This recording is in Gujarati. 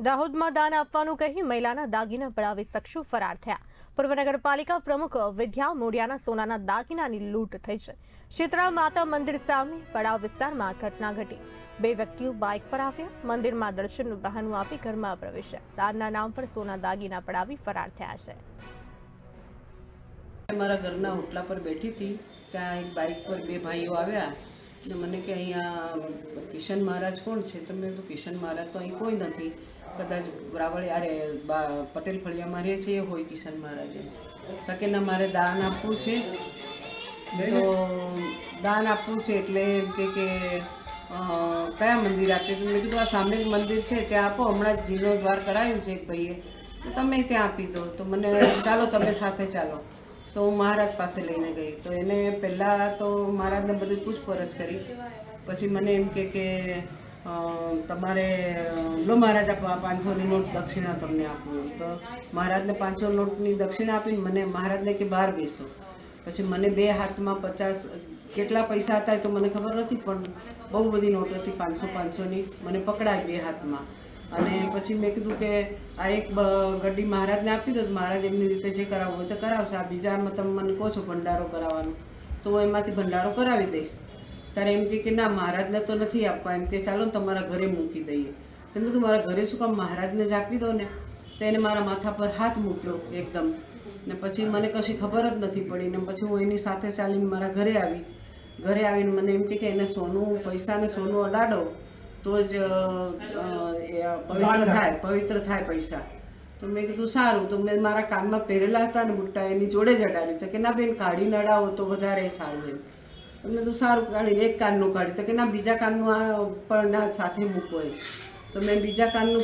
દાહોદમાં દાન આપવાનું કહી મહિલાના દાગીના પડાવી શખ્સો ફરાર થયા। પૂર્વ નગરપાલિકા પ્રમુખ વિદ્યા મોડિયાના સોનાના દાગીનાની લૂંટ થઈ છે। શીતળા માતા મંદિર સામે પડાવ વિસ્તારમાં ઘટના ઘટી। બે વ્યક્તિઓ બાઇક પર આવ્યા, મંદિરમાં દર્શનનું બહાનું આપી ઘરમાં પ્રવેશ્યા। દાનના નામ પર સોના દાગીના પડાવી ફરાર થયા છે। મારા ઘરના ઓટલા પર બેઠી હતી ત્યાં એક બાઇક પર બે ભાઈઓ આવ્યા ને મને કે અહીંયા કિશન મહારાજ કોણ છે? તો મેં કીધું કિશન મહારાજ તો અહીં કોઈ નથી, કદાચ રાવળી અરે પટેલ ફળિયામાં રહે છે એ હોય કિશન મહારાજ એમ। તો કે ના, મારે દાન આપવું છે, તો દાન આપવું છે એટલે એમ કે કયા મંદિર આપે? તો મેં કીધું આ સામે જ મંદિર છે ત્યાં આપો, હમણાં જ જીર્ણોદ્ધાર કરાવ્યું છે એક ભાઈએ, તો તમે ત્યાં આપી દો। તો મને ચાલો તમે સાથે ચાલો, તો હું મહારાજ પાસે લઈને ગઈ। તો એને પહેલાં તો મહારાજને બધી પૂછપરછ કરી, પછી મને એમ કે તમારે લો મહારાજ 500ની નોટ દક્ષિણા તમને આપું। તો મહારાજને 500 નોટની દક્ષિણા આપીને મને મહારાજને કે બહાર બેસો। પછી મને બે હાથમાં 50 કેટલા પૈસા હતા તો મને ખબર નથી, પણ બહુ બધી નોટ હતી 500ની, મને પકડાય બે હાથમાં। અને પછી મેં કીધું કે આ એક ગड्डी મહારાજને આપી દો, મહારાજ એમની રીતે જે કરાવવું હોય તો કરાવશે। આ બીજામાં તમે મને કહો છો ભંડારો કરાવવાનો, તો હું એમાંથી ભંડારો કરાવી દઈશ। ત્યારે એમ કે ના, મહારાજને તો નથી આપવા, એમ કે ચાલો ને તમારા ઘરે મૂકી દઈએ। તો મેં કીધું મારા ઘરે શું કામ, મહારાજને જ આપી દો ને। તો એને મારા માથા પર હાથ મૂક્યો એકદમ, ને પછી મને કશી ખબર જ નથી પડી। ને પછી હું એની સાથે ચાલીને મારા ઘરે આવી। ઘરે આવીને મને એમ કે એને સોનું, પૈસાને સોનું અડાડો તો જ પવિત્ર થાય પૈસા। તો મેં કીધું સારું। તો મેં મારા કાનમાં પહેરેલા હતા ને બુટ્ટા, એની જોડે જ અડાડી। તો કે ના બેન, કાઢીને અડાવો તો વધારે સારું એમ। તો મેં કીધું સારું, કાઢીને એક કાનનું કાઢી। તો કે ના, બીજા કાનનું આ પણ ના સાથે મૂકો એમ। તો મેં બીજા કાનનું